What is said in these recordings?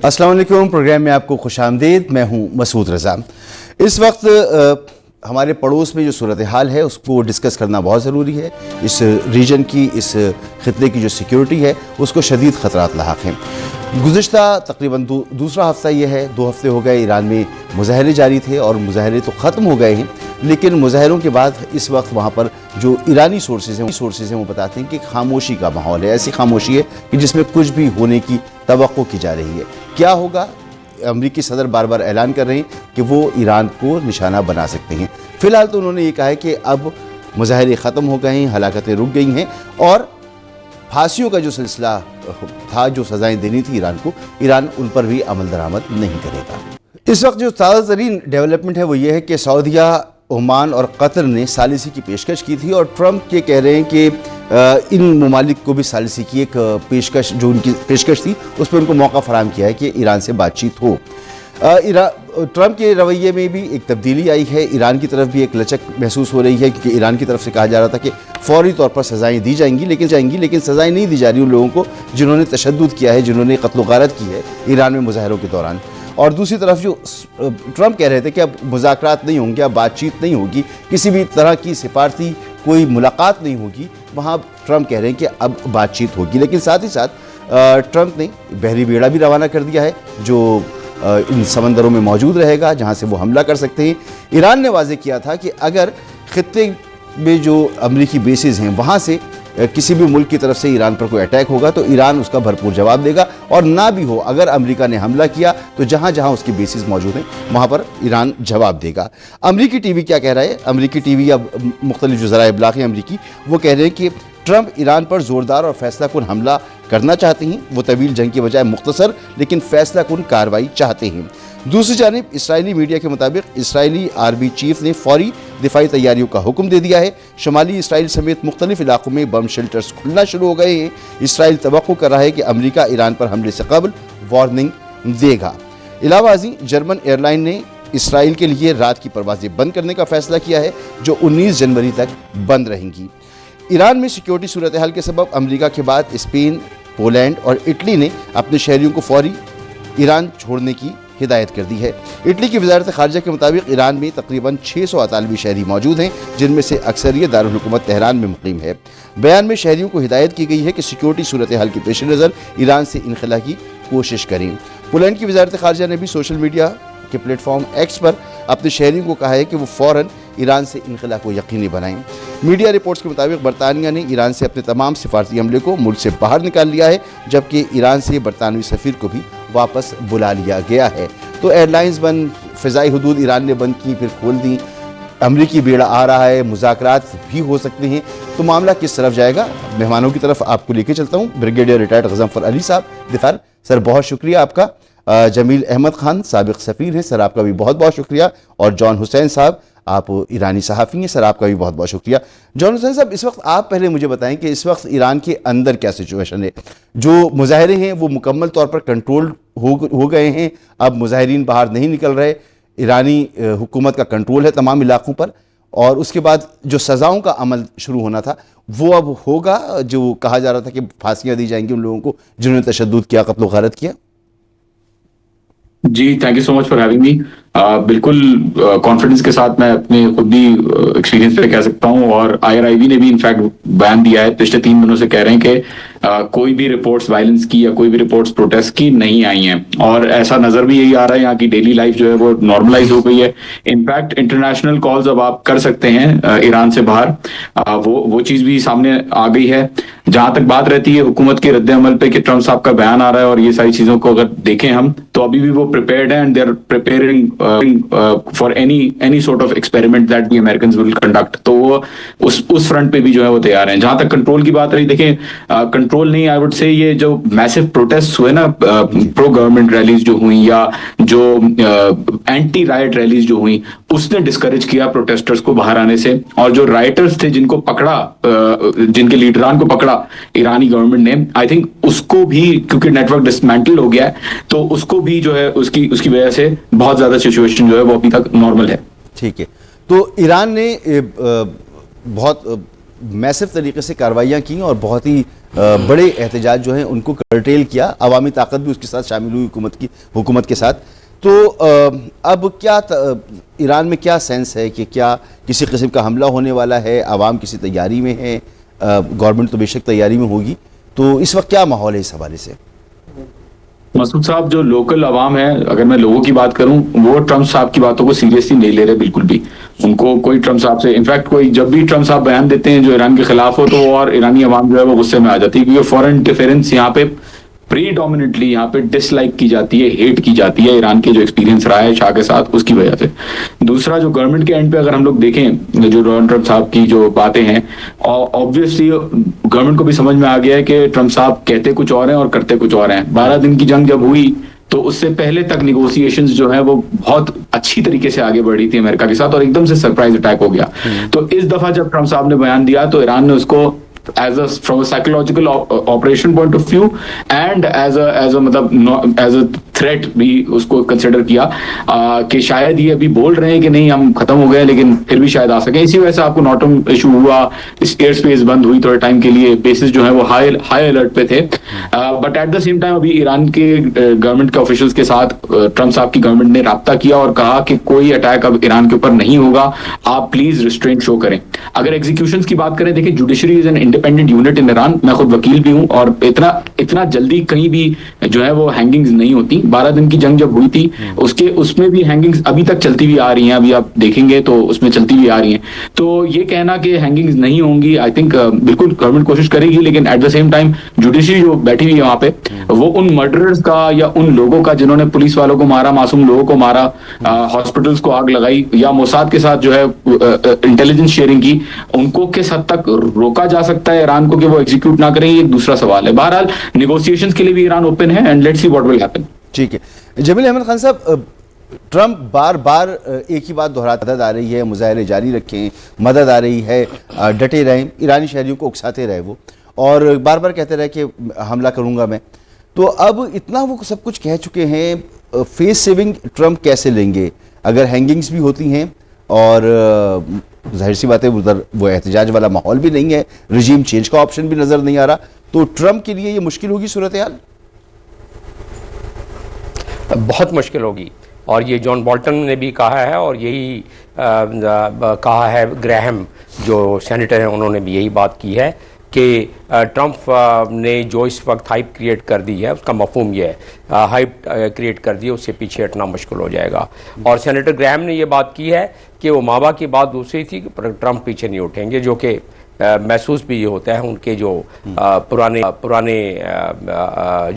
अस्सलाम वालेकुम। प्रोग्राम में आपको खुशामदीद। मैं हूं मसूद रज़ा। इस वक्त हमारे पड़ोस में जो सूरत हाल है उसको डिस्कस करना बहुत ज़रूरी है। इस रीजन की, इस ख़ित्ते की जो सिक्योरिटी है उसको शदीद ख़तरात लाहक हैं। गुज़िश्ता तकरीबन दूसरा हफ़्ता ये है, 2 हफ़्ते हो गए ईरान में मुज़ाहरे जारी थे और मुज़ाहरे तो ख़त्म हो गए हैं, लेकिन मुज़ाहरों के बाद इस वक्त वहाँ पर जो ईरानी सोर्सेज़ हैं वो बताते हैं कि खामोशी का माहौल है। ऐसी खामोशी है कि जिसमें कुछ भी होने की तवक्को की जा रही है। क्या होगा? अमरीकी सदर बार बार ऐलान कर रहे हैं कि वो ईरान को निशाना बना सकते हैं। फ़िलहाल तो उन्होंने ये कहा है कि अब मुज़ाहरे ख़त्म हो गए हैं, हलाकतें रुक गई हैं और फांसियों का जो सिलसिला था, जो सज़ाएँ देनी थी ईरान को, ईरान उन पर भी अमल दरामद नहीं करेगा। इस वक्त जो ताज़ा तरीन डेवलपमेंट है वो ये है कि सऊदीया, ओमान और कतर ने सालिसी की पेशकश की थी और ट्रंप के कह रहे हैं कि इन ममालिक को भी सालिसी की एक पेशकश, जो उनकी पेशकश थी उस पर उनको मौका फराहम किया है कि ईरान से बातचीत हो। ट्रंप के रवैये में भी एक तब्दीली आई है। ईरान की तरफ भी एक लचक महसूस हो रही है, क्योंकि ईरान की तरफ से कहा जा रहा था कि फौरी तौर पर सज़ाएँ दी जाएंगी, लेकिन सज़ाएँ नहीं दी जा रही उन लोगों को जिन्होंने तशद्दुद किया है, जिन्होंने कत्ल गारत की है ईरान में मुज़ाहरों के दौरान। और दूसरी तरफ जो ट्रंप कह रहे थे कि अब मुज़ाकरात नहीं होंगे, अब बातचीत नहीं होगी, किसी भी तरह की सिफारती कोई मुलाकात नहीं होगी, वहाँ ट्रंप कह रहे हैं कि अब बातचीत होगी। लेकिन साथ ही साथ ट्रंप ने बहरी बेड़ा भी रवाना कर दिया है जो इन समंदरों में मौजूद रहेगा, जहाँ से वो हमला कर सकते हैं। ईरान ने वाज़ेह किया था कि अगर खित्ते में जो अमरीकी बेसिस हैं वहाँ से किसी भी मुल्क की तरफ से ईरान पर कोई अटैक होगा तो ईरान उसका भरपूर जवाब देगा, और ना भी हो, अगर अमेरिका ने हमला किया तो जहां जहां उसकी बेसिस मौजूद हैं वहां पर ईरान जवाब देगा। अमरीकी टीवी क्या कह रहा है? अमरीकी टीवी या मुख्तलिफ जो ज़राए इब्लाग़ हैं अमरीकी, वो कह रहे हैं कि ट्रंप ईरान पर ज़ोरदार और फैसला कुन हमला करना चाहते हैं। वो तवील जंग के बजाय मुख्तसर लेकिन फैसला कुन कार्रवाई चाहते हैं। दूसरी जानिब इसराइली मीडिया के मुताबिक इसराइली आर्मी चीफ ने फौरी दिफाई तैयारियों का हुक्म दे दिया है। शुमाली इसराइल समेत मुख्तलिफ इलाकों में बम शेल्टर्स खुलना शुरू हो गए हैं। इसराइल तवक्को कर रहा है कि अमरीका ईरान पर हमले से कबल वार्निंग देगा। इलावाजी जर्मन एयरलाइन ने इसराइल के लिए रात की परवाजें बंद करने का फैसला किया है, जो 19 जनवरी तक बंद रहेंगी। ईरान में सिक्योरिटी सूरत हाल के सबब अमरीका के बाद स्पेन, पोलैंड और इटली ने अपने शहरियों को फौरी ईरान छोड़ने की हिदायत कर दी है। इटली की वजारत खारजा के मुताबिक ईरान में तकरीबन 600 अतालवी शहरी मौजूद हैं, जिनमें से अक्सरियत दारुल हुकूमत तेहरान में मुक़ीम है। बयान में शहरियों को हिदायत की गई है कि सिक्योरिटी सूरत हाल के पेश नज़र ईरान से इनखला की कोशिश करें। पोलैंड की वजारत खारजा ने भी सोशल मीडिया के प्लेटफॉर्म एक्स पर अपने शहरियों को कहा है कि वो फ़ौरन ईरान से इनखला को यकीनी बनाएं। मीडिया रिपोर्ट्स के मुताबिक बरतानिया ने ईरान से अपने तमाम सिफारती अमले को मुल्क से बाहर निकाल लिया है, जबकि ईरान से बरतानवी सफ़ीर को भी वापस बुला लिया गया है। तो एयरलाइंस बंद, फ़िज़ाई हदूद ईरान ने बंद की, फिर खोल दी, अमरीकी बेड़ा आ रहा है, मुज़ाकरात भी हो सकते हैं। तो मामला किस तरफ जाएगा? मेहमानों की तरफ आपको लेके चलता हूँ। ब्रिगेडियर रिटायर्ड गज़नफ़र अली साहब दिफार, सर बहुत शुक्रिया आपका। जमील अहमद खान साबिक़ सफ़ीर हैं, सर आपका भी बहुत बहुत शुक्रिया। और जॉन हुसैन साहब, आप ईरानी सहाफ़ी हैं, सर आपका भी बहुत बहुत शुक्रिया। जॉन हुसैन साहब, इस वक्त आप पहले मुझे बताएं कि इस वक्त ईरान के अंदर क्या सिचुएशन है? जो मुज़ाहरे हैं वो मुकम्मल तौर पर कंट्रोल हो गए हैं, अब मुज़ाहरीन बाहर नहीं निकल रहे, ईरानी हुकूमत का कंट्रोल है तमाम इलाकों पर, और उसके बाद जो सज़ाओं का अमल शुरू होना था वो अब होगा, जो कहा जा रहा था कि फांसियाँ दी जाएंगी उन लोगों को जिन्होंने तशद्दुद किया, कत्ल गारत किया। जी, thank you so much for having me. बिल्कुल कॉन्फिडेंस के साथ मैं अपने खुद भी एक्सपीरियंस पे कह सकता हूँ, और IRIB ने भी इनफैक्ट बयान दिया है, पिछले 3 दिनों से कह रहे हैं कि कोई भी रिपोर्ट्स वायलेंस की या कोई भी रिपोर्ट्स प्रोटेस्ट की नहीं आई हैं, और ऐसा नजर भी यही आ रहा है यहाँ की डेली लाइफ जो है वो नॉर्मलाइज हो गई है। इनफैक्ट इंटरनेशनल कॉल्स अब आप कर सकते हैं ईरान से बाहर, वो चीज भी सामने आ गई है। जहां तक बात रहती है हुकूमत के रद्द अमल पे कि ट्रंप साहब का बयान आ रहा है और ये सारी चीजों को अगर देखें हम, तो अभी भी वो प्रिपेयर्ड है and they are preparing for any sort of experiment that the Americans will conduct. तो वो उस फ्रंट पे भी जो है वो तैयार हैं। जहां तक कंट्रोल की बात रही, देखें कंट्रोल नहीं, आई वुड से ये जो मैसिव प्रोटेस्ट हुए ना, प्रो गवर्नमेंट रैलीज जो हुई या जो एंटी राइट रैलीज जो हुई, उसने डिस्करेज किया प्रोटेस्टर्स को बाहर आने से। और जो राइटर्स थे जिनको पकड़ा, जिनके लीडरान को पकड़ा ईरानी गवर्नमेंट ने, आई थिंक उसको भी, क्योंकि नेटवर्क डिसमेंटल हो गया है, तो उसको भी जो है उसकी वजह से बहुत ज्यादा सिचुएशन जो है वो अभी तक नॉर्मल है। ठीक है, तो ईरान ने बहुत मैसिव तरीके से कार्रवाइयाँ की और बहुत ही बड़े एहतजाज जो हैं उनको कर्टेल किया, अवामी ताकत भी उसके साथ शामिल हुई हुकूमत के साथ। तो अब क्या ईरान में क्या सेंस है कि क्या किसी किस्म का हमला होने वाला है, आवाम किसी तैयारी में है, गवर्नमेंट तो बेशक तैयारी में होगी, तो इस वक्त क्या माहौल है इस हवाले से? मसूद साहब, जो लोकल अवाम है, अगर मैं लोगों की बात करूं, वो ट्रम्प साहब की बातों को सीरियसली नहीं ले रहे बिल्कुल भी। उनको कोई ट्रम्प साहब से, इनफैक्ट कोई जब भी ट्रम्प साहब बयान देते हैं जो ईरान के खिलाफ हो, तो और ईरानी अवाम जो है वो गुस्से में आ जाती है, क्योंकि फॉरेन इंटरफेरेंस यहाँ पे प्रीडोमिनेटली यहाँ पे डिसलाइक की जाती है, हेट की जाती है ईरान के जो एक्सपीरियंस रहा है शाह के साथ, उसकी वजह से। दूसरा, जो गवर्नमेंट के एंड पे अगर हम लोग देखें जो डोनाल्ड ट्रम्प साहब की जो बातें हैं, ऑब्वियसली गवर्नमेंट को भी समझ में आ गया है कि ट्रम्प साहब कहते कुछ और हैं और करते कुछ और हैं। 12 दिन की जंग जब हुई तो उससे पहले तक निगोशिएशंस जो है वो बहुत अच्छी तरीके से आगे बढ़ी थी अमेरिका के साथ, और एकदम से सरप्राइज अटैक हो गया। तो इस दफा जब ट्रम्प साहब ने बयान दिया तो ईरान ने उसको from a psychological operation point of view and as a मतलब as a थ्रेट भी उसको कंसिडर किया कि शायद ये अभी बोल रहे हैं कि नहीं हम खत्म हो गए, लेकिन फिर भी शायद आ सके। इसी वजह से आपको नॉटम इशू हुआ, एयर स्पेस बंद हुई थोड़े टाइम के लिए, बेसिस जो है वो हाई अलर्ट पे थे। But at the same time अभी ईरान के गवर्नमेंट के ऑफिशियल्स के साथ ट्रम्प साहब की गवर्नमेंट ने राब्ता किया और कहा कि कोई अटैक अब ईरान के ऊपर नहीं होगा, आप प्लीज रिस्ट्रेंट शो करें। अगर एग्जीक्यूशन की बात करें, देखिए judiciary is an independent unit in Iran, मैं खुद वकील भी हूं, और इतना जल्दी कहीं भी जो है वो हैंगिंग्स नहीं होती। 12 दिन की जंग जब हुई थी उसमें भी हैंगिंग्स अभी तक चलती हुई आ रही हैं, अभी आप देखेंगे तो उसमें चलती हुई आ रही हैं। तो ये कहना कि हैंगिंग्स नहीं होंगी, आई थिंक बिल्कुल गवर्नमेंट कोशिश करेगी, लेकिन at the same time judiciary जो बैठी हुई है वहां पे, वो उन मर्डरर्स का या उन लोगों का जिन्होंने पुलिस वालों को मारा, मासूम लोगों को मारा, हॉस्पिटल्स को आग लगाई, या मोसाद के साथ जो है इंटेलिजेंस शेयरिंग की, उनको किस हद तक रोका जा सकता है ईरान को कि वो एग्जीक्यूट ना करें, ये एक दूसरा सवाल है। बहरहाल निगोशिएशंस के लिए भी ईरान ओपन है, and let's see what will happen. ठीक है, जमील अहमद खान साहब, ट्रम्प बार बार एक ही बात दोहराता आ रही है, मुजाहरे जारी रखें, मदद आ रही है, डटे रहें, ईरानी शहरियों को उकसाते रहे वो, और बार बार कहते रहे कि हमला करूंगा मैं। तो अब इतना वो सब कुछ कह चुके हैं, फेस सेविंग ट्रम्प कैसे लेंगे अगर हैंगिंग्स भी होती हैं, और जाहिर सी बात है उधर वो एहतजाज वाला माहौल भी नहीं है, रिजीम चेंज का ऑप्शन भी नजर नहीं आ रहा, तो ट्रम्प के लिए ये मुश्किल होगी सूरत हाल? बहुत मुश्किल होगी, और ये जॉन बोल्टन ने भी कहा है, और यही कहा है ग्रैहम जो सेनेटर हैं, उन्होंने भी यही बात की है कि ट्रम्प ने जो इस वक्त हाइप क्रिएट कर दी है, उसका मफहूम ये है, हाइप क्रिएट कर दी है, उससे पीछे हटना मुश्किल हो जाएगा। और सेनेटर ग्रैहम ने ये बात की है कि वो माबा की बात दूसरी थी कि ट्रम्प पीछे नहीं उठेंगे, जो कि महसूस भी ये होता है उनके जो पुराने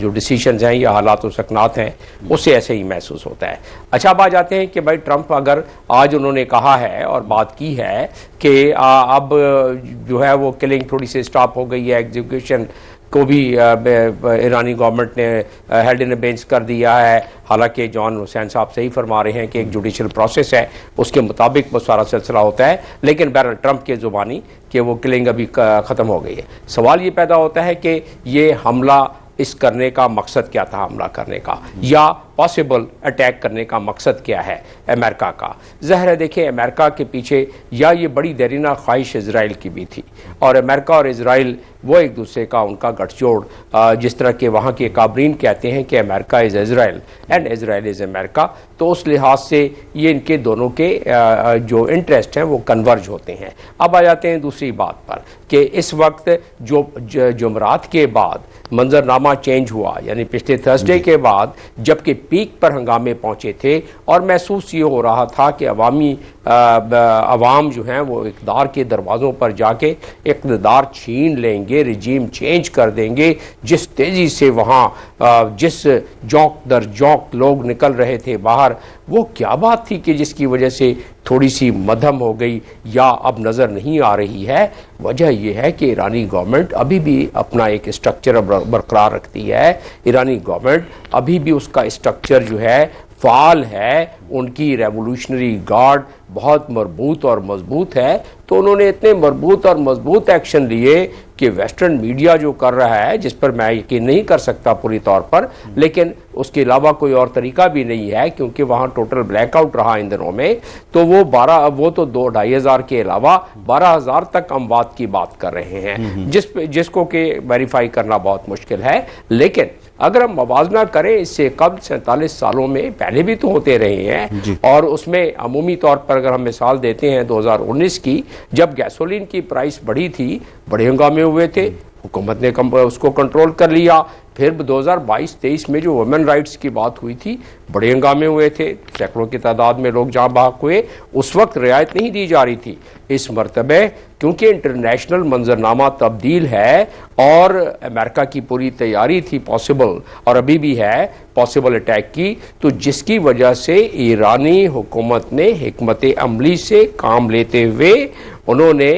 जो डिसीजंस हैं या हालात व सकनात हैं, उससे ऐसे ही महसूस होता है। अच्छा, अब आ जाते हैं कि भाई ट्रम्प अगर आज उन्होंने कहा है और बात की है कि अब जो है वो किलिंग थोड़ी सी स्टॉप हो गई है, एग्जीक्यूशन को भी ईरानी गवर्नमेंट ने हेड इन बेंच कर दिया है, हालांकि जॉन हुसैन साहब सही फरमा रहे हैं कि एक जुडिशल प्रोसेस है, उसके मुताबिक वो सारा सिलसिला होता है, लेकिन बहरहाल ट्रम्प के ज़ुबानी कि वो किलिंग अभी ख़त्म हो गई है। सवाल ये पैदा होता है कि ये हमला इस करने का मकसद क्या था, हमला करने का या पॉसिबल अटैक करने का मकसद क्या है अमेरिका का। ज़ाहिर है, देखिए अमेरिका के पीछे या ये बड़ी देरीना ख्वाहिश इज़राइल की भी थी, और अमेरिका और इज़राइल वो एक दूसरे का उनका गठजोड़, जिस तरह के वहाँ के काबरीन कहते हैं कि America is Israel and Israel is America, तो उस लिहाज से ये इनके दोनों के जो इंटरेस्ट हैं वो कन्वर्ज होते हैं। अब आ जाते हैं दूसरी बात पर कि इस वक्त जो जुमरात के बाद मंजरनामा चेंज हुआ, यानी पिछले थर्सडे के बाद जबकि पीक पर हंगामे पहुंचे थे, और महसूस ये हो रहा था कि अवाम जो हैं वो इक़्तिदार के दरवाज़ों पर जाके इक़्तिदार छीन लेंगे, रिजीम चेंज कर देंगे। जिस तेज़ी से वहाँ जिस जौक दर जौक लोग निकल रहे थे बाहर, वो क्या बात थी कि जिसकी वजह से थोड़ी सी मध्यम हो गई या अब नज़र नहीं आ रही है? वजह यह है कि ईरानी गवर्नमेंट अभी भी अपना एक स्ट्रक्चर बरकरार रखती है। ईरानी गवर्नमेंट अभी भी उसका स्ट्रक्चर जो है फ़ाल है, उनकी रेवोल्यूशनरी गार्ड बहुत मजबूत और मजबूत है, तो उन्होंने इतने मजबूत और मजबूत एक्शन लिए कि वेस्टर्न मीडिया जो कर रहा है, जिस पर मैं यकीन नहीं कर सकता पूरी तौर पर, लेकिन उसके अलावा कोई और तरीका भी नहीं है क्योंकि वहाँ टोटल ब्लैकआउट रहा इन दिनों में, तो वो तो 2-2,500 के अलावा 12,000 तक अमवात की बात कर रहे हैं, जिसको कि वेरीफाई करना बहुत मुश्किल है। लेकिन अगर हम मवाजना करें इससे कब 47 सालों में पहले भी तो होते रहे हैं, और उसमें अमूमी तौर पर अगर हम मिसाल देते हैं 2019 की, जब गैसोलीन की प्राइस बढ़ी थी, बड़े हंगामे हुए थे, हुकूमत ने उसको कंट्रोल कर लिया। फिर 2022-23 में जो वुमेन राइट्स की बात हुई थी, बड़े हंगामे हुए थे, सैकड़ों की तादाद में लोग जहाँ भाग हुए, उस वक्त रियायत नहीं दी जा रही थी। इस मरतबे क्योंकि इंटरनेशनल मंजरनामा तब्दील है और अमेरिका की पूरी तैयारी थी पॉसिबल, और अभी भी है पॉसिबल अटैक की, तो जिसकी वजह से ईरानी हुकूमत ने हिकमत अमली से काम लेते हुए उन्होंने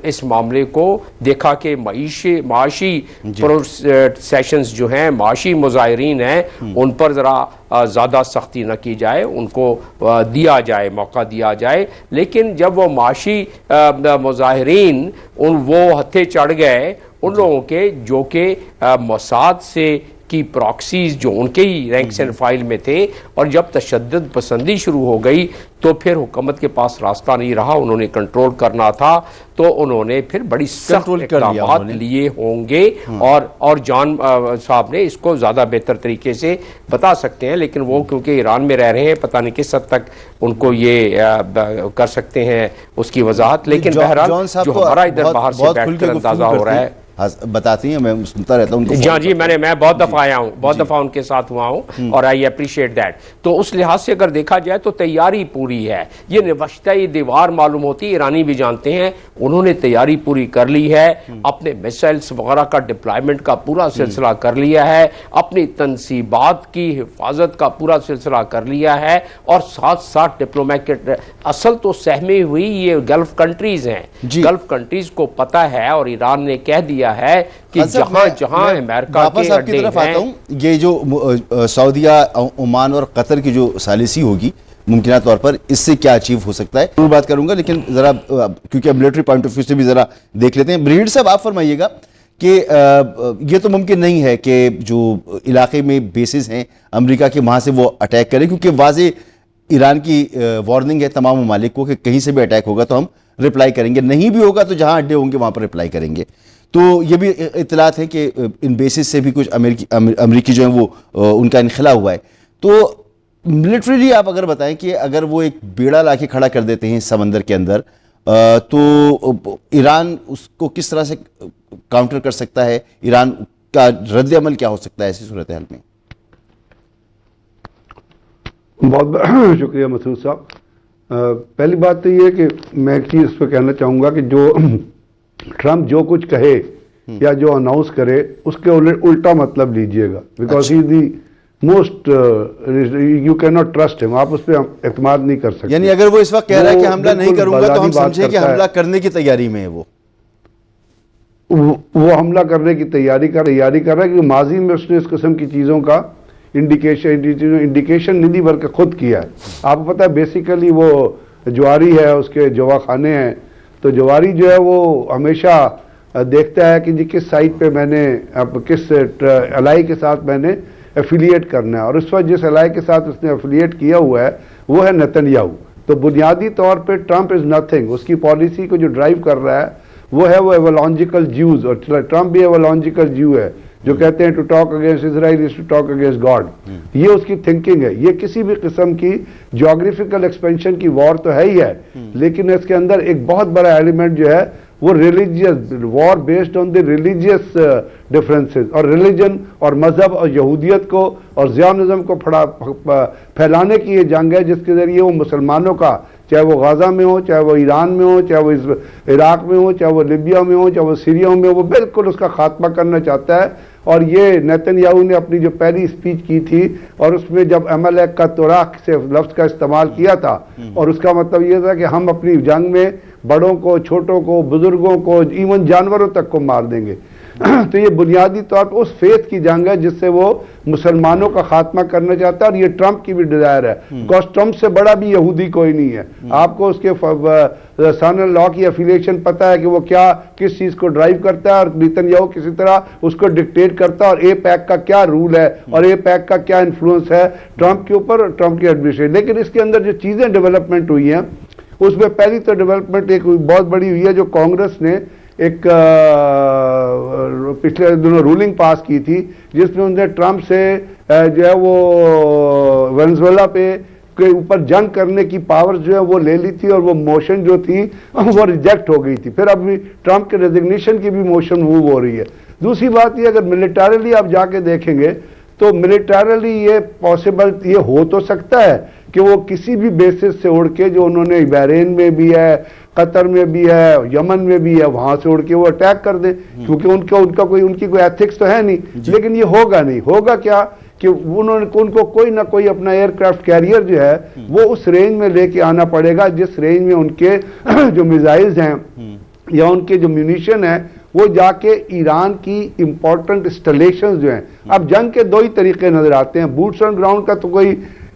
इस मामले को देखा कि माशी सेशंस जो हैं, माशी मुजाहिरीन हैं, उन पर ज़रा ज़्यादा सख्ती न की जाए, उनको दिया जाए, मौका दिया जाए। लेकिन जब वो माशी मुजाहिरीन वो हत्थे चढ़ गए उन लोगों के जो कि मोसाद से की प्रॉक्सीज जो उनके ही रैंक्स एंड फाइल में थे, और जब तशद्दुद पसंदी शुरू हो गई तो फिर हुकूमत के पास रास्ता नहीं रहा, उन्होंने कंट्रोल करना था, तो उन्होंने फिर बड़ी सख्त इक़दामात लिए होंगे। और जॉन साहब ने इसको ज़्यादा बेहतर तरीके से बता सकते हैं, लेकिन वो क्योंकि ईरान में रह रहे हैं, पता नहीं किस हद तक उनको ये कर सकते हैं उसकी वजाहत। लेकिन बहरहाल जो हमारा इधर बाहर से बैठकर अंदाजा हो रहा है, बताती हैं, मैं सुनता रहता हूँ। जी, मैं बहुत दफ़ा आया हूँ, बहुत दफ़ा उनके साथ हुआ हूँ, और आई अप्रिशिएट दैट। तो उस लिहाज से अगर देखा जाए तो तैयारी पूरी है, ये निवश्ता दीवार मालूम होती है, ईरानी भी जानते हैं, उन्होंने तैयारी पूरी कर ली है, अपने मिसाइल्स वगैरह का डिप्लॉयमेंट का पूरा सिलसिला कर लिया है, अपनी तनसीबात की हिफाजत का पूरा सिलसिला कर लिया है, और साथ साथ डिप्लोमेटिक असल तो सहमी हुई ये गल्फ कंट्रीज हैं, गल्फ कंट्रीज को पता है, और ईरान ने कह दिया है कि जहां अमेरिका वापस आपकी तरफ आता हूं, ये जो सऊदीया, ओमान और कतर की जो सालिसी होगी मुमकिन तौर पर, इससे क्या अचीव हो सकता है, जरूर बात करूंगा, लेकिन जरा क्योंकि मिलिट्री पॉइंट ऑफ व्यू से भी जरा देख लेते हैं। ब्रिगेडियर साहब, आप फरमाइएगा कि ये तो मुमकिन नहीं है कि जो इलाके में बेसिस हैं अमेरिका के, वहां से वो अटैक करें, क्योंकि वाजे ईरान की वार्निंग है तमाम ममालिक को कि कहीं से भी अटैक होगा तो हम रिप्लाई करेंगे, नहीं भी होगा तो जहां अड्डे होंगे वहां पर रिप्लाई करेंगे। तो ये भी इतलात है कि इन बेसिस से भी कुछ अमेरिकी जो है वो उनका इनखला हुआ है। तो मिलिट्रीली आप अगर बताएं कि अगर वो एक बेड़ा लाके खड़ा कर देते हैं समंदर के अंदर, तो ईरान उसको किस तरह से काउंटर कर सकता है, ईरान का रद्द अमल क्या हो सकता है ऐसी सूरत हाल में? बहुत शुक्रिया मसूद साहब। पहली बात तो ये है कि मैं एक चीज़ इस पर कहना चाहूँगा कि जो ट्रंप जो कुछ कहे या जो अनाउंस करे उसके उल्टा मतलब लीजिएगा, because he is the most, you can not trust him, आप उस पर एतमाद नहीं कर सकते। यानी अगर वो इस वक्त कह रहा है कि हमला नहीं करूंगा तो हम समझे कि हमला करने की तैयारी में है, वो हमला करने की तैयारी कर रहा है, कि माजी में उसने इस किस्म की चीज़ों का इंडिकेशन नहीं दी बल्कि खुद किया है। आपको पता है बेसिकली वो जवारी है, उसके जवाखाने हैं, तो जवारी जो है वो हमेशा देखता है कि जी किस साइट पे मैंने किस अलाई के साथ मैंने एफिलिएट करना है, और इस वक्त जिस अलाई के साथ उसने एफिलिएट किया हुआ है वो है नेतन्याहू। तो बुनियादी तौर पे ट्रंप इज़ नथिंग, उसकी पॉलिसी को जो ड्राइव कर रहा है वो है वो एवोलॉजिकल ज्यूज, और ट्रंप भी एवोलॉजिकल ज्यू है जो कहते हैं to talk against Israel is to talk against God. ये उसकी थिंकिंग है। ये किसी भी किस्म की ज्योग्राफिकल एक्सपेंशन की वॉर तो है ही है, लेकिन इसके अंदर एक बहुत बड़ा एलिमेंट जो है वो religious war based on the religious differences, और रिलीजन और मजहब और यहूदियत को और ज़ियोनिज़्म को फैलाने की ये जंग है, जिसके जरिए वो मुसलमानों का, चाहे वो गाजा में हो, चाहे वो ईरान में हो, चाहे वो इराक में हो, चाहे वो लिबिया में हो, चाहे वो सीरिया में हो, वो बिल्कुल उसका खात्मा करना चाहता है। और ये नेतन्याहू ने अपनी जो पहली स्पीच की थी और उसमें जब अमलेक का तुराक से लफ्ज़ का इस्तेमाल किया था, और उसका मतलब ये था कि हम अपनी जंग में बड़ों को, छोटों को, बुजुर्गों को, इवन जानवरों तक को मार देंगे। तो ये बुनियादी तौर पर उस फेथ की जंग है जिससे वो मुसलमानों का खात्मा करना चाहता है, और ये ट्रंप की भी डिजायर है, बिकॉज ट्रंप से बड़ा भी यहूदी कोई नहीं है। आपको उसके सन लॉ की एफिलिएशन पता है कि वो क्या किस चीज को ड्राइव करता है, और नेतन्याहू किसी तरह उसको डिक्टेट करता है, और ए पैक का क्या रूल है और ए पैक का क्या इन्फ्लुएंस है ट्रंप के ऊपर, ट्रंप की एडमिनिस्ट्रेशन। लेकिन इसके अंदर जो चीजें डेवलपमेंट हुई हैं उसमें पहली तो डेवलपमेंट एक बहुत बड़ी हुई है, जो कांग्रेस ने एक पिछले दिनों रूलिंग पास की थी जिसमें उन्होंने ट्रंप से जो है वो वेनेजुएला पे के ऊपर जंग करने की पावर्स जो है वो ले ली थी, और वो मोशन जो थी वो रिजेक्ट हो गई थी। फिर अभी ट्रंप के रेजिग्नेशन की भी मोशन मूव हो रही है। दूसरी बात ये, अगर मिलिटरीली आप जाके देखेंगे तो मिलिटरीली ये पॉसिबल ये हो तो सकता है कि वो किसी भी बेसिस से उड़ के, जो उन्होंने बहरीन में भी है, कतर में भी है, यमन में भी है, वहां से उड़ के वो अटैक कर दें, क्योंकि उनकी कोई एथिक्स तो है नहीं। लेकिन ये होगा नहीं। होगा क्या कि उनको कोई ना कोई अपना एयरक्राफ्ट कैरियर जो है वो उस रेंज में लेके आना पड़ेगा जिस रेंज में उनके जो मिसाइल्स हैं या उनके जो म्यूनिशन है वो जाके ईरान की इंपॉर्टेंट इंस्टॉलेशंस जो हैं। अब जंग के दो ही तरीके नजर आते हैं, बूट्स ऑन ग्राउंड का तो कोई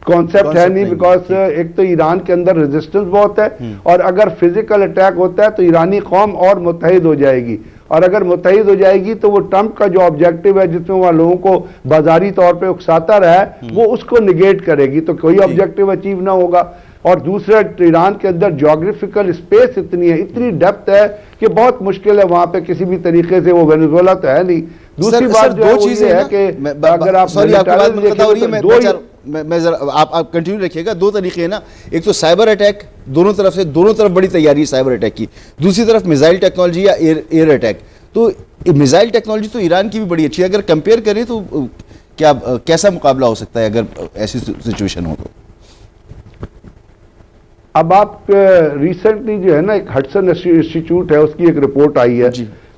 कॉन्सेप्ट है नहीं, बिकॉज एक तो ईरान के अंदर रेजिस्टेंस बहुत है, और अगर फिजिकल अटैक होता है तो ईरानी कौम और मुत्तहिद हो जाएगी, और अगर मुत्तहिद हो जाएगी तो वो ट्रंप का जो ऑब्जेक्टिव है जिसमें वह लोगों को बाजारी तौर पे उकसाता रहा है वो उसको निगेट करेगी, तो कोई ऑब्जेक्टिव अचीव ना होगा। और दूसरा, ईरान के अंदर ज्योग्राफिकल स्पेस इतनी है, इतनी डेप्थ है कि बहुत मुश्किल है वहां पे किसी भी तरीके से, वो वेनेजुएला तो है नहीं। दूसरी बात जो है वो ये है कि अगर आप मैं जरा आप कंटिन्यू रखिएगा। दो तरीके हैं ना, एक तो साइबर अटैक, दोनों तरफ बड़ी तैयारी है साइबर अटैक की, दूसरी तरफ मिसाइल टेक्नोलॉजी या एयर अटैक। तो मिसाइल टेक्नोलॉजी तो ईरान की भी बड़ी अच्छी है, अगर कंपेयर करें तो क्या कैसा मुकाबला हो सकता है अगर ऐसी सिचुएशन हो तो? अब आप रिसेंटली जो है ना, एक हडसन इंस्टीट्यूट है उसकी एक रिपोर्ट आई है,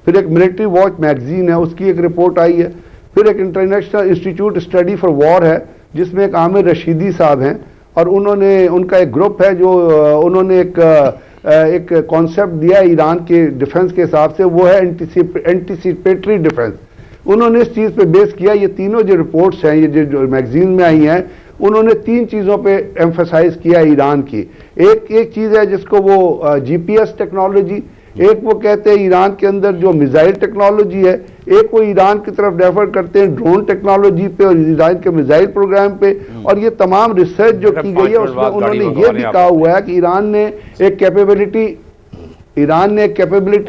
फिर एक मिलिट्री वॉच मैगजीन है उसकी एक रिपोर्ट आई है, फिर एक international institute study for war है जिसमें एक आमिर रशीदी साहब हैं, और उनका एक ग्रुप है जो उन्होंने एक कॉन्सेप्ट दिया है ईरान के डिफेंस के हिसाब से, वो है एंटीसिपेटरी डिफेंस। उन्होंने इस चीज़ पे बेस किया, ये तीनों जो रिपोर्ट्स हैं ये जो मैगजीन में आई हैं, उन्होंने तीन चीज़ों पे एम्फसाइज किया ईरान की। एक चीज़ है जिसको वो जीपीएस टेक्नोलॉजी, एक वो कहते हैं ईरान के अंदर जो मिसाइल टेक्नोलॉजी है, एक वो ईरान की तरफ रेफर करते हैं ड्रोन टेक्नोलॉजी पे और ईरान के मिसाइल प्रोग्राम पे। और ये तमाम रिसर्च जो की गई है उसमें उन्होंने ये भी कहा हुआ है कि ईरान ने एक कैपेबिलिटी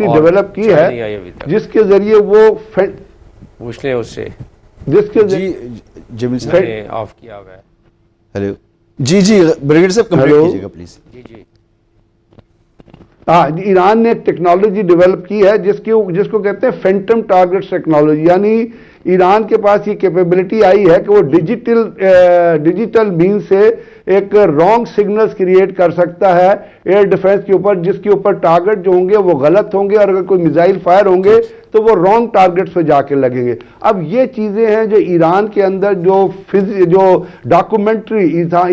डेवलप की है जिसके जरिए वो पूछने उससे जिसके जरिए ऑफ किया हुआ है। हेलो जी ब्रिगेडियर साहब कंप्लीट कीजिएगा प्लीज। जी हाँ, ईरान ने एक टेक्नोलॉजी डेवलप की है जिसको कहते हैं फैंटम टारगेट्स टेक्नोलॉजी, यानी ईरान के पास ये कैपेबिलिटी आई है कि वो डिजिटल मीन से एक रॉन्ग सिग्नल्स क्रिएट कर सकता है एयर डिफेंस के ऊपर, जिसके ऊपर टारगेट जो होंगे वो गलत होंगे, और अगर कोई मिसाइल फायर होंगे तो वो रॉन्ग टारगेट्स पे जाके लगेंगे। अब ये चीजें हैं जो ईरान के अंदर जो डॉक्यूमेंट्री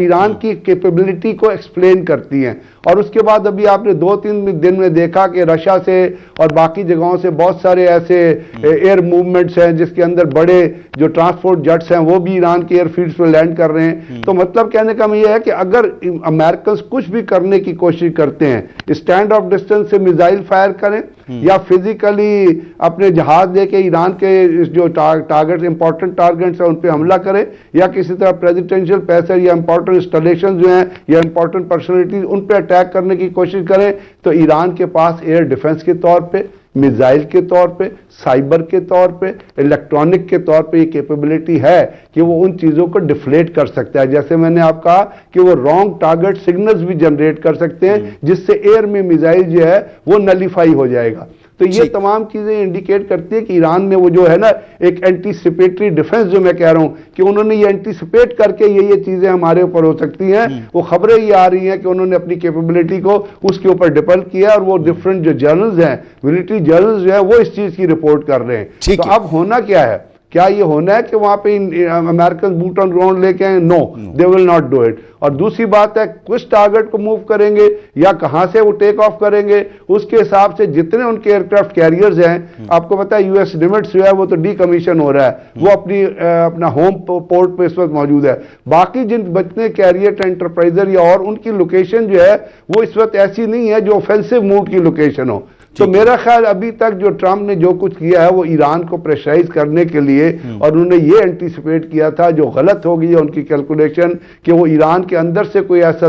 ईरान की कैपेबिलिटी को एक्सप्लेन करती हैं। और उसके बाद अभी आपने 2-3 दिन में देखा कि रशिया से और बाकी जगहों से बहुत सारे ऐसे एयर मूवमेंट्स हैं जिसके अंदर बड़े जो ट्रांसपोर्ट जेट्स हैं वो भी ईरान के एयरफील्ड्स पे लैंड कर रहे हैं। तो मतलब कहने का ये है कि अगर अमेरिकन कुछ भी करने की कोशिश करते हैं, स्टैंड ऑफ डिस्टेंस से मिसाइल फायर करें या फिजिकली अपने जहाज लेके ईरान के जो टारगेट इंपॉर्टेंट टारगेट्स हैं उन पे हमला करें, या किसी तरह प्रेसिडेंशियल पैसेज या इंपॉर्टेंट इंस्टॉलेशन जो हैं या इंपॉर्टेंट पर्सनैलिटीज उन पे अटैक करने की कोशिश करें, तो ईरान के पास एयर डिफेंस के तौर पे, मिसाइल के तौर पे, साइबर के तौर पे, इलेक्ट्रॉनिक के तौर पे ये कैपेबिलिटी है कि वो उन चीज़ों को डिफ्लेट कर सकता है। जैसे मैंने आपको कहा कि वो रॉन्ग टारगेट सिग्नल्स भी जनरेट कर सकते हैं जिससे एयर में मिसाइल जो है वो नलीफाई हो जाएगा। तो ये तमाम चीजें इंडिकेट करती है कि ईरान ने वो जो है ना एक एंटीसिपेटरी डिफेंस जो मैं कह रहा हूं कि उन्होंने ये एंटीसिपेट करके ये चीजें हमारे ऊपर हो सकती हैं, वो खबरें ये आ रही हैं कि उन्होंने अपनी कैपेबिलिटी को उसके ऊपर डिपेंड किया, और वो डिफरेंट जो जर्नल्स हैं, मिलिट्री जर्नल्स जो है वो इस चीज की रिपोर्ट कर रहे हैं। तो अब होना क्या है, क्या ये होना है कि वहां पे अमेरिकन बूट ऑन ग्राउंड लेके आए? No, they will not do it. और दूसरी बात है किस टारगेट को मूव करेंगे या कहां से वो टेक ऑफ करेंगे, उसके हिसाब से जितने उनके एयरक्राफ्ट कैरियर्स हैं, आपको पता है यूएस निमिट्स जो है वो तो डीकमीशन हो रहा है, वो अपना होम पोर्ट पे इस वक्त मौजूद है। बाकी जिन बचने कैरियर एंटरप्राइजर या और उनकी लोकेशन जो है वो इस वक्त ऐसी नहीं है जो ऑफेंसिव मूड की लोकेशन हो। तो मेरा ख्याल अभी तक जो ट्रंप ने जो कुछ किया है वो ईरान को प्रेशराइज करने के लिए, और उन्होंने ये एंटीसिपेट किया था जो गलत हो गई है उनकी कैलकुलेशन कि वो ईरान के अंदर से कोई ऐसा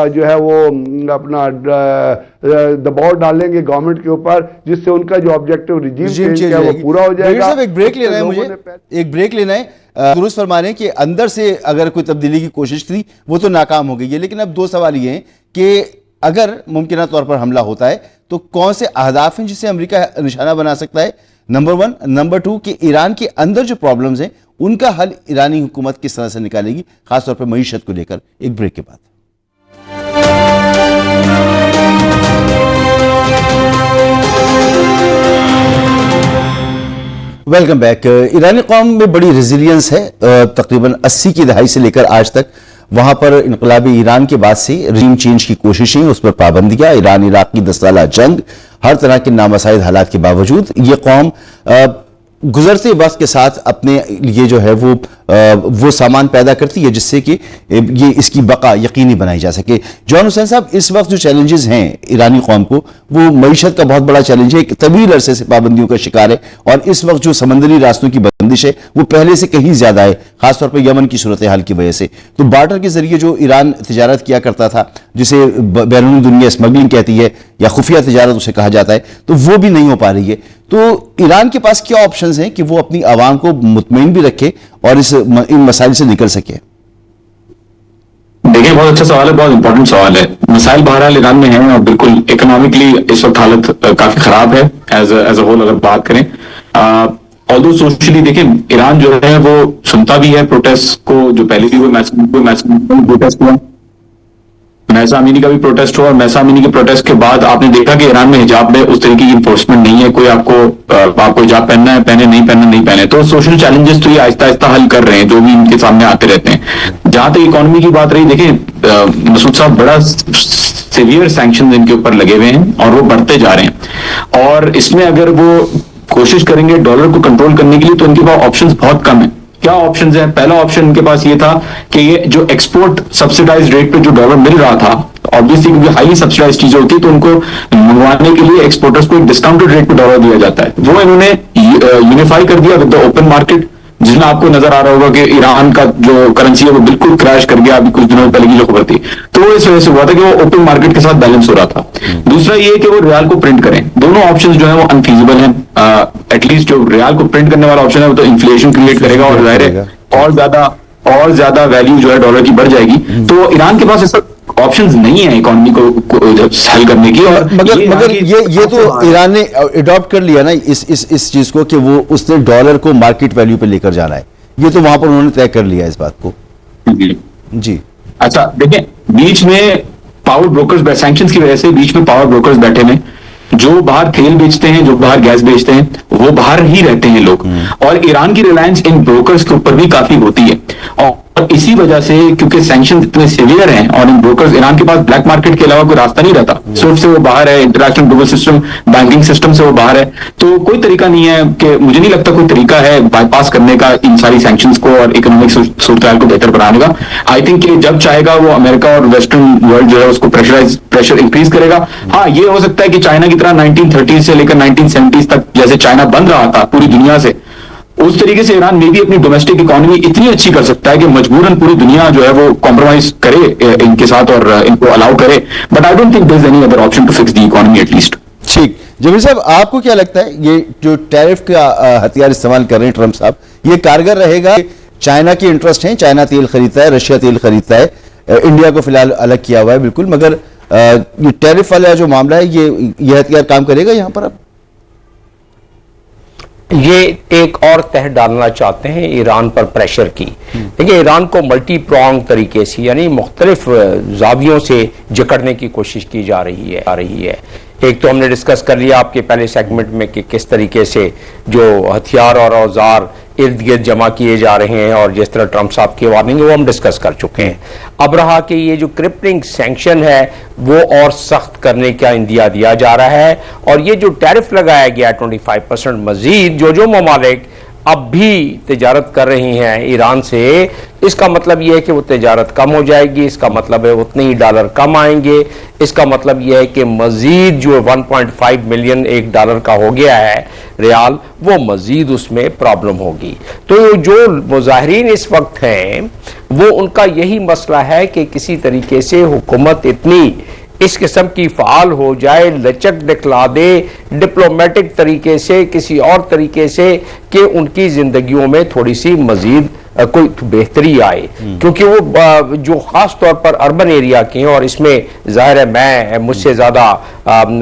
जो है वो अपना दबाव डालेंगे गवर्नमेंट के ऊपर जिससे उनका जो ऑब्जेक्टिव रिजीम चेंज है वो पूरा हो जाएगा। एक ब्रेक लेना है, मुझे एक ब्रेक लेना है। दुरुस्त फरमा रहे हैं कि अंदर से अगर कोई तब्दीली की कोशिश थी वो तो नाकाम हो गई है, लेकिन अब दो सवाल ये हैं कि अगर मुमकिन तौर पर हमला होता है तो कौन से अहदाफ हैं जिसे अमेरिका निशाना बना सकता है, नंबर 1। नंबर 2 कि ईरान के अंदर जो प्रॉब्लम्स हैं उनका हल ईरानी हुकूमत किस तरह से निकालेगी, खासतौर पर मईशत को लेकर। एक ब्रेक के बाद वेलकम बैक। ईरानी कौम में बड़ी रेजिलियंस है। तकरीबन 80 की दहाई से लेकर आज तक वहां पर इनकलाबी ईरान के बाद से रजीम चेंज की कोशिशें, उस पर पाबंदियां, ईरान इराक की 10 साला जंग, हर तरह के नामसाइद हालात के बावजूद ये कौम गुजरते वक्त के साथ अपने लिए जो है वो सामान पैदा करती है जिससे कि ये इसकी बका यकीनी बनाई जा सके। जॉन हुसैन साहब, इस वक्त जो चैलेंजेस हैं ईरानी कौम को, वो मईशत का बहुत बड़ा चैलेंज है, एक तवील अरसे से पाबंदियों का शिकार है, और इस वक्त जो समंदरी रास्तों की बंदिश है वो पहले से कहीं ज्यादा है, खासतौर पर यमन की सूरत हाल की वजह से। तो बार्टर के जरिए जो ईरान तिजारत किया करता था, जिसे बैरून दुनिया स्मगलिंग कहती है या खुफिया तिजारत उसे कहा जाता है, तो वो भी नहीं हो पा रही है। तो ईरान के पास क्या ऑप्शंस हैं कि वो अपनी आवाम को मुतमईन भी रखे और इन मसाइल से निकल सके? देखिए, बहुत अच्छा सवाल है, बहुत इंपॉर्टेंट सवाल है। मसाइल बहरहाल ईरान में हैं और बिल्कुल इकोनॉमिकली इस वक्त हालत काफी खराब है एज अ होल अगर बात करें। ऑल्दो सोशली देखिए, ईरान जो है वो सुनता भी है प्रोटेस्ट को, जो पहले भी प्रोटेस्ट हुआ, महसा अमीनी का भी प्रोटेस्ट हुआ, और महसा अमीनी के प्रोटेस्ट के बाद आपने देखा कि ईरान में हिजाब में उस तरीके की इंफोर्समेंट नहीं है, कोई आपको हिजाब पहनना है पहने, नहीं पहनना नहीं पहने। तो सोशल चैलेंजेस तो ये आहिस्ता आहिस्ता हल कर रहे हैं जो भी इनके सामने आते रहते हैं। जहां तक इकोनॉमी की बात रही, देखिए मसूद साहब, बड़ा सीवियर सैंक्शन इनके ऊपर लगे हुए हैं और वो बढ़ते जा रहे हैं, और इसमें अगर वो कोशिश करेंगे डॉलर को कंट्रोल करने के लिए तो इनके पास ऑप्शंस बहुत कम है। क्या ऑप्शंस हैं? पहला ऑप्शन इनके पास ये था कि ये जो एक्सपोर्ट सब्सिडाइज रेट पे जो डॉलर मिल रहा था, ऑब्वियसली क्योंकि हाईली सब्सिडाइज चीजें होती है तो उनको मंगवाने के लिए एक्सपोर्टर्स को एक डिस्काउंटेड रेट पे डॉलर दिया जाता है, वो इन्होंने यूनिफाई कर दिया विद द ओपन मार्केट, जिसमें आपको नजर आ रहा होगा कि ईरान का जो करेंसी है वो बिल्कुल क्रैश कर गया। अभी कुछ दिनों पहले की जो खबर थी, तो इस वजह से हुआ था कि वो ओपन मार्केट के साथ बैलेंस हो रहा था। दूसरा ये कि वो रियाल को प्रिंट करें। दोनों ऑप्शंस जो है वो अनफीजिबल हैं। एटलीस्ट जो रियाल को प्रिंट करने वाला ऑप्शन है वो तो इन्फ्लेशन क्रिएट करेगा और जाहिर है और ज्यादा वैल्यू जो है डॉलर की बढ़ जाएगी। तो ईरान के पास ऐसा ऑप्शंस नहीं है इकोनॉमी को हल करने की। और मगर ये तो ईरान ने अडॉप्ट कर लिया ना इस चीज को कि वो उसने डॉलर को मार्केट वैल्यू पे लेकर जाना है, ये तो वहां पर उन्होंने तय कर लिया इस बात को। जी अच्छा, देखिए, बीच में पावर ब्रोकर्स, सैंक्शंस की वजह से बीच में पावर ब्रोकर्स बैठे हैं, जो बाहर तेल बेचते हैं, जो बाहर गैस बेचते हैं, वो बाहर ही रहते हैं लोग, और ईरान की रिलायंस इन ब्रोकर्स के ऊपर भी काफी होती है। और इसी वजह से, क्योंकि सैंक्शन इतने सीवियर हैं और इन ब्रोकर्स, ईरान के पास ब्लैक मार्केट के अलावा कोई रास्ता नहीं रहता, स्विफ्ट से वो बाहर है, international global system banking system से वो बाहर है, तो कोई तरीका नहीं है कि, मुझे नहीं लगता कोई तरीका है बाईपास करने का इन सारी सैंक्शंस को और इकोनॉमिक सूरत को बेहतर बनाने का। आई थिंक जब चाहेगा वो अमेरिका और वेस्टर्न वर्ल्ड जो है उसको प्रेशर इंक्रीज करेगा। हाँ, ये हो सकता है कि चाइना की तरह 1930 से लेकर 1970s तक जैसे चाइना बन रहा था पूरी दुनिया से, उस तरीके से ईरान में भी अपनी डोमेस्टिक इकोनॉमी इतनी अच्छी कर सकता है कि मजबूरन पूरी दुनिया जो है वो कॉम्प्रोमाइज करे इनके साथ और इनको अलाउ करे। But I don't think there is any other option to fix the economy at least. ठीक, जमीर साहब, आपको क्या लगता है ये जो टैरिफ का हथियार इस्तेमाल कर रहे हैं ट्रंप साहब, ये कारगर रहेगा? चाइना के इंटरेस्ट हैं, चाइना तेल खरीदता है, रशिया तेल खरीदता है, इंडिया को फिलहाल अलग किया हुआ है बिल्कुल, मगर ये टैरिफ वाला जो मामला है ये हथियार काम करेगा यहां पर? अब ये एक और तह डालना चाहते हैं ईरान पर प्रेशर की। देखिए, ईरान को मल्टी प्रॉन्ग तरीके से, यानी मुख्तलिफ जावियों से जकड़ने की कोशिश की जा रही है। एक तो हमने डिस्कस कर लिया आपके पहले सेगमेंट में कि किस तरीके से जो हथियार और औजार इर्द गिर्द जमा किए जा रहे हैं और जिस तरह ट्रंप साहब की वार्निंग है वो हम डिस्कस कर चुके हैं। अब रहा कि ये जो क्रिप्टिंग सैंक्शन है वो और सख्त करने का इंदिया दिया जा रहा है, और ये जो टैरिफ लगाया गया 25% मजीद जो ममालिक अब भी तिजारत कर रही हैं ईरान से, इसका मतलब यह है कि वो तिजारत कम हो जाएगी, इसका मतलब है उतने ही डॉलर कम आएंगे, इसका मतलब यह है कि मजीद जो 1.5 मिलियन $1 का हो गया है रियाल, वो मजीद उसमें प्रॉब्लम होगी। तो जो मुजाहिरीन इस वक्त हैं वो उनका यही मसला है कि किसी तरीके से हुकूमत इतनी इस किस्म की फाल हो जाए, लचक दिखला दे डिप्लोमेटिक तरीके से, किसी और तरीके से, कि उनकी जिंदगियों में थोड़ी सी मजीद कोई बेहतरी आए, क्योंकि वो जो खास तौर पर अर्बन एरिया के हैं, और इसमें जाहिर है मैं मुझसे ज्यादा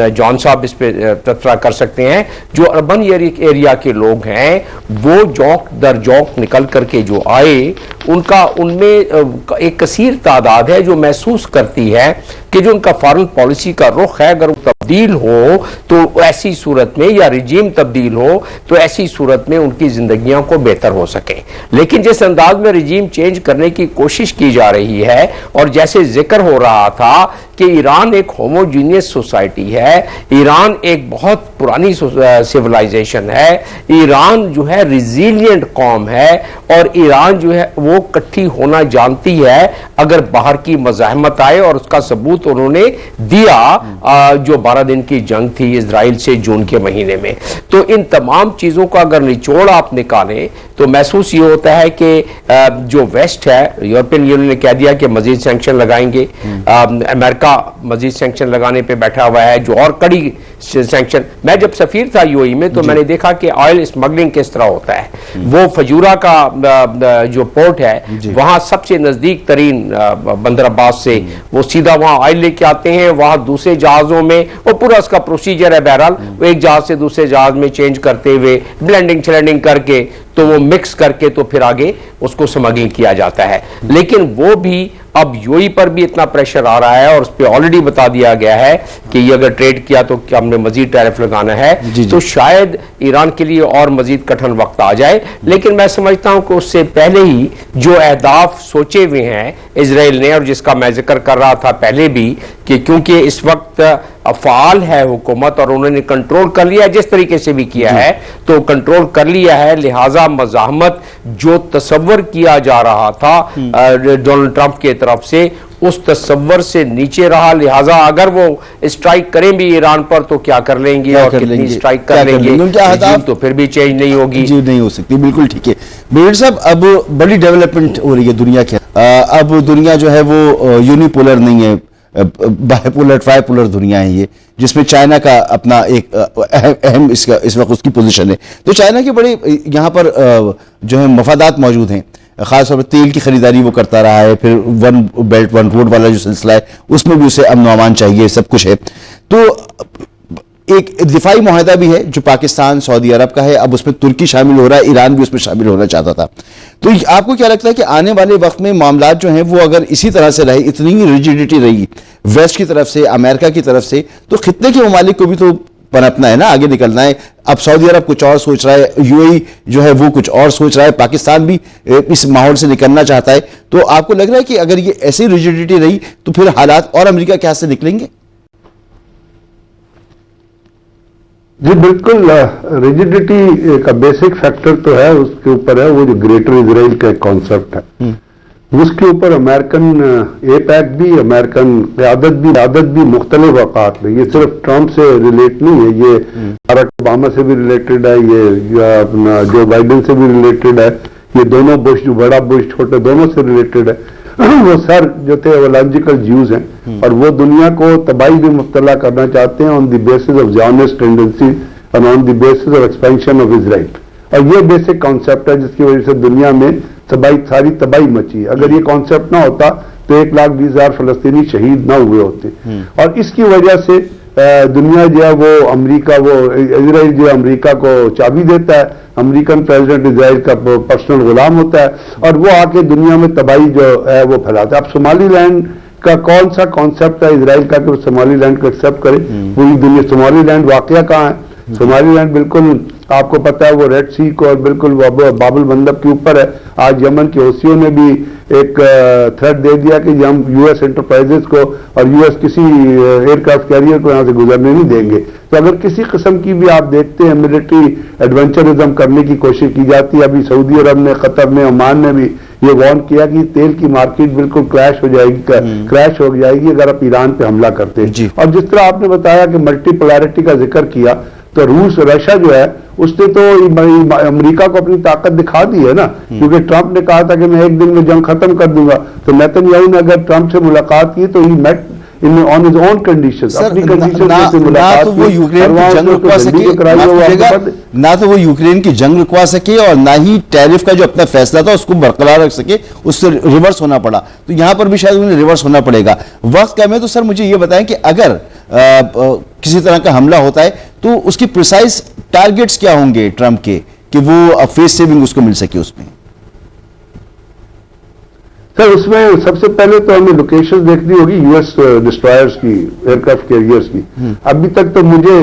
जॉन साहब इस पे तबसरा कर सकते हैं, जो अर्बन एरिया के लोग हैं वो जौक दर जौक निकल करके जो आए, उनका उनमें एक कसीर तादाद है जो महसूस करती है कि जो उनका फॉरेन पॉलिसी का रुख है अगर वो तब्दील हो तो ऐसी सूरत में, या रिजीम तब्दील हो तो ऐसी सूरत में उनकी जिंदगियों को बेहतर हो सके। लेकिन जिस अंदाज में रिजीम चेंज करने की कोशिश की जा रही है, और जैसे जिक्र हो रहा था कि ईरान एक होमोजीनियस सोसाइटी है, ईरान एक बहुत पुरानी सिविलाइजेशन है, ईरान जो है रिजिलियंट कौम है, और ईरान जो है वो इकट्ठी होना जानती है अगर बाहर की मज़ाहमत आए, और उसका सबूत उन्होंने दिया जो 12 दिन की जंग थी इजराइल से जून के महीने में। तो इन तमाम चीज़ों का अगर निचोड़ आप निकालें तो महसूस ये होता है कि जो वेस्ट है, यूरोपियन यूनियन ने कह दिया कि मजीद सैंक्शन लगाएंगे, अमेरिका मजीद सैंक्शन लगाने पे बैठा हुआ है, जो और कड़ी सैंक्शन। मैं जब सफीर था यूएई में तो मैंने देखा कि ऑयल स्मगलिंग किस तरह होता है। वो फजूरा का जो पोर्ट है वहां सबसे नजदीक तरीन बंदर अब्बास से वो सीधा वहां ऑयल लेके आते हैं, वहां दूसरे जहाजों में वो पूरा उसका प्रोसीजर है, बहरहाल वो एक जहाज से दूसरे जहाज में चेंज करते हुए ब्लेंडिंग छलेंडिंग करके तो वो मिक्स करके तो फिर आगे उसको स्मगलिंग किया जाता है। लेकिन वो भी अब यूएई पर भी इतना प्रेशर आ रहा है और उस पर ऑलरेडी बता दिया गया है कि ये अगर ट्रेड किया तो क्या हमने मजीद टैरिफ लगाना है, तो शायद ईरान के लिए और मजीद कठिन वक्त आ जाए। लेकिन मैं समझता हूं कि उससे पहले ही जो अहदाफ सोचे हुए हैं इजराइल ने, और जिसका मैं जिक्र कर रहा था पहले भी, कि क्योंकि इस वक्त अफाल है हुकूमत और उन्होंने कंट्रोल कर लिया जिस तरीके से भी किया है, तो कंट्रोल कर लिया है, लिहाजा मज़ाहमत जो तसव्वुर किया जा रहा था डोनाल्ड ट्रंप की तरफ से उस तसव्वुर से नीचे रहा। लिहाजा अगर वो स्ट्राइक करें भी ईरान पर तो क्या कर लेंगे और कितनी स्ट्राइक कर लेंगे, तो फिर भी चेंज नहीं होगी, जी नहीं हो सकती। बिल्कुल ठीक है ब्रिगेडियर साहब, अब बड़ी डेवलपमेंट हो रही है दुनिया के, अब दुनिया जो है वो यूनिपोलर नहीं है, बाइपोलर ट्राइपोलर दुनिया है ये, जिसमें चाइना का अपना एक अहम इसका इस वक्त उसकी पोजीशन है। तो चाइना के बड़े यहाँ पर जो है मफादात मौजूद हैं, खासतौर पर तेल की खरीदारी वो करता रहा है, फिर वन बेल्ट वन रोड वाला जो सिलसिला है उसमें भी उसे अमन अमान चाहिए, सब कुछ है। तो एक दिफाई मुआहदा भी है जो पाकिस्तान सऊदी अरब का है, अब उसमें तुर्की शामिल हो रहा है, ईरान भी उसमें शामिल होना चाहता था। तो आपको क्या लगता है कि आने वाले वक्त में मामलात जो हैं वो अगर इसी तरह से रहे, इतनी ही रिजिडिटी रही वेस्ट की तरफ से, अमेरिका की तरफ से, तो खित्ते के ममालिक को भी तो पनपना है ना, आगे निकलना है। अब सऊदी अरब कुछ और सोच रहा है, यूएई जो है वो कुछ और सोच रहा है, पाकिस्तान भी इस माहौल से निकलना चाहता है। तो आपको लग रहा है कि अगर ये ऐसी रिजिडिटी रही तो फिर हालात और अमेरिका के हाथ से निकलेंगे? जी बिल्कुल, रिजिडिटी का बेसिक फैक्टर तो है, उसके ऊपर है वो जो ग्रेटर इजराइल का कॉन्सेप्ट है, उसके ऊपर अमेरिकन एपैक भी, अमेरिकन क़यादत भी मुख्तलिफ औकात में, ये सिर्फ ट्रंप से रिलेट नहीं है, ये बाराक ओबामा से भी रिलेटेड है, ये अपना जो बाइडेन से भी रिलेटेड है, ये दोनों बुश, जो बड़ा बुश छोटे दोनों से रिलेटेड है। वो सर जो थे वो लॉजिकल ज्यूज हैं और वो दुनिया को तबाही में मुब्तला करना चाहते हैं on the basis of Zionist tendency और on the basis of expansion of Israel. और ये बेसिक कॉन्सेप्ट है जिसकी वजह से दुनिया में सारी तबाही मची। अगर ये कॉन्सेप्ट ना होता तो 1,20,000 फलस्तीनी शहीद ना हुए होते। और इसकी वजह से दुनिया जो है वो अमेरिका, वो इजराइल जो अमेरिका को चाबी देता है, अमेरिकन प्रेसिडेंट इजराइल का पर्सनल गुलाम होता है और वो आके दुनिया में तबाही जो है वो फैलाता है। अब सोमालीलैंड का कौन सा कॉन्सेप्ट है इजराइल का कि वो सोमालीलैंड को एक्सेप्ट करे? पूरी दुनिया, सोमालीलैंड वाकया कहाँ है? सोमालीलैंड बिल्कुल आपको पता है वो रेड सी को और बिल्कुल बाबुल मंदब के ऊपर है। आज यमन के ओसियों ने भी एक थ्रेट दे दिया कि हम यूएस एंटरप्राइजेस को और यूएस किसी एयरक्राफ्ट कैरियर को यहाँ से गुजरने नहीं देंगे। तो अगर किसी किस्म की भी आप देखते हैं मिलिट्री एडवेंचरिज्म करने की कोशिश की जाती है, अभी सऊदी अरब ने, कतर ने, ओमान ने भी ये वार्न किया कि तेल की मार्केट बिल्कुल क्रैश हो जाएगी अगर आप ईरान पे हमला करते हैं। और जिस तरह आपने बताया कि मल्टीपोलैरिटी का जिक्र किया, तो रूस रशिया जो है उसने तो अमेरिका को अपनी ताकत दिखा दी है ना, क्योंकि ट्रंप ने कहा था कि मैं एक दिन में जंग खत्म कर दूंगा। तो नेतन्याहू ने अगर ट्रंप से मुलाकात की तो he met on his own conditions, अपनी कंडीशन से मुलाकात तो वो यूक्रेन की जंग रुकवा सके, ना तो वो यूक्रेन की जंग रुकवा सके और ना ही टैरिफ का जो अपना फैसला था उसको बरकरार रख सके, उससे रिवर्स होना पड़ा। तो यहां पर भी शायद उन्हें रिवर्स होना पड़ेगा। वक्त कम है, तो सर मुझे ये बताएं कि अगर किसी तरह का हमला होता है तो उसकी प्रिसाइज टारगेट्स क्या होंगे ट्रंप के, कि वो फेस सेविंग उसको मिल सके उसमें? सर उसमें सबसे पहले तो हमें लोकेशन देखनी होगी यूएस डिस्ट्रॉयर्स की, एयरक्राफ्ट कैरियर्स की। अभी तक तो मुझे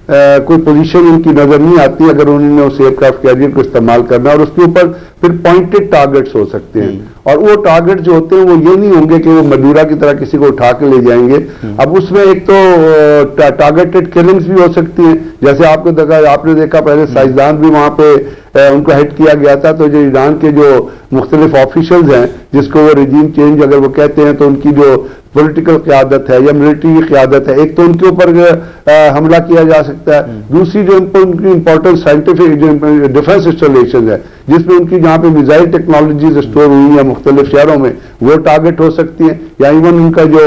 कोई पोजीशन उनकी नजर नहीं आती अगर उन्होंने उस एयरक्राफ्ट कैरियर को इस्तेमाल करना, और उसके ऊपर फिर पॉइंटेड टारगेट्स हो सकते हैं। और वो टारगेट जो होते हैं वो ये नहीं होंगे कि वो मदूरा की तरह किसी को उठा के ले जाएंगे। अब उसमें एक तो टारगेटेड किलिंग्स भी हो सकती हैं, जैसे आपने देखा पहले साइंसदान भी वहां पे उनको हिट किया गया था। तो जो ईरान के जो मुख्तलिफ ऑफिशियल्स हैं, जिसको वो रिजीम चेंज अगर वो कहते हैं, तो उनकी जो पॉलिटिकल क़यादत है या मिलिट्री की क़यादत है, एक तो उनके ऊपर हमला किया जा सकता है। दूसरी जो उनकी इंपॉर्टेंट साइंटिफिक डिफेंस इंस्टॉलेशन है, जिसमें उनकी जहां पे मिसाइल टेक्नोलॉजीज स्टोर हुई है मुख्तलिफ शहरों में, वो टारगेट हो सकती है। या इवन उनका जो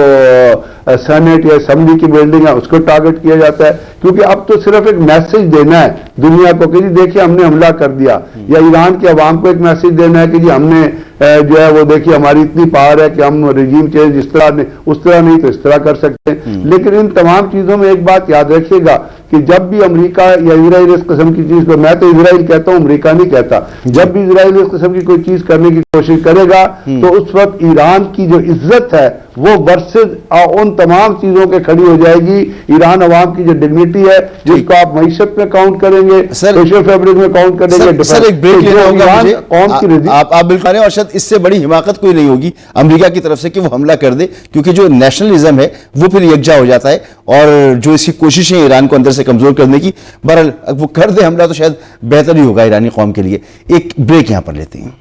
सेनेट या असेंबली की बिल्डिंग है उसको टारगेट किया जाता है। क्योंकि अब तो सिर्फ एक मैसेज देना है दुनिया को कि जी देखिए हमने हमला कर दिया, या ईरान के अवाम को एक मैसेज देना है कि जी हमने जो है वो देखिए हमारी इतनी पावर है कि हम रिजीम चेंज इस तरह उस तरह नहीं तो इस तरह कर सकते हैं। लेकिन इन तमाम चीजों में एक बात याद रखिएगा कि जब भी अमेरिका या इजराइल इस किस्म की चीज को, मैं तो इजराइल कहता हूं अमेरिका नहीं कहता, जब भी इजराइल इस किस्म की कोई चीज करने की कोशिश करेगा तो उस वक्त ईरान की जो इज्जत है वो वर्सेस उन तमाम चीजों के खड़ी हो जाएगी। ईरान अवाम की जो डिग्निटी है, जिसको आप मईशत में काउंट करेंगे, सोशल फैब्रिक में काउंट करेंगे। सर एक ब्रेक लेना होगा मुझे, आप बिल्कुल, और शायद इससे बड़ी हिमाकत कोई नहीं होगी अमेरिका की तरफ से कि वो हमला कर दे, क्योंकि जो नेशनलिज्म है वो फिर यकजा हो जाता है। और जो इसकी कोशिशें ईरान को अंदर से कमजोर करने की, बहरहाल वो कर दे हमला तो शायद बेहतर ही होगा ईरानी कौम के लिए। एक ब्रेक यहां पर लेते हैं।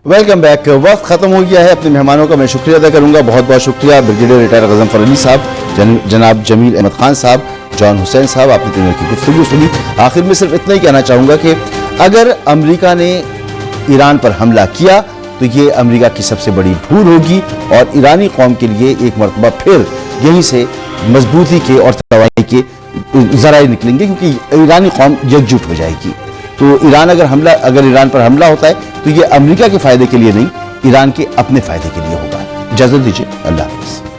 Welcome back. वक्त खत्म हो गया है। अपने मेहमानों का मैं शुक्रिया अदा करूंगा। बहुत बहुत शुक्रिया ब्रिगेडियर रिटायर गजनफर अली साहब, जनाब जमील अहमद खान साहब, जॉन हुसैन साहब, आपने तीनों की गुफ्तगू सुनी। आखिर में सिर्फ इतना ही कहना चाहूंगा कि अगर अमेरिका ने ईरान पर हमला किया तो ये अमेरिका की सबसे बड़ी भूल होगी और ईरानी कौम के लिए एक मरतबा फिर यहीं से मजबूती के और तवानी के जराए निकलेंगे, क्योंकि ईरानी कौम एकजुट हो जाएगी। तो अगर ईरान पर हमला होता है तो ये अमेरिका के फायदे के लिए नहीं, ईरान के अपने फायदे के लिए होगा। इजाजत दीजिए, अल्लाह हाफिज।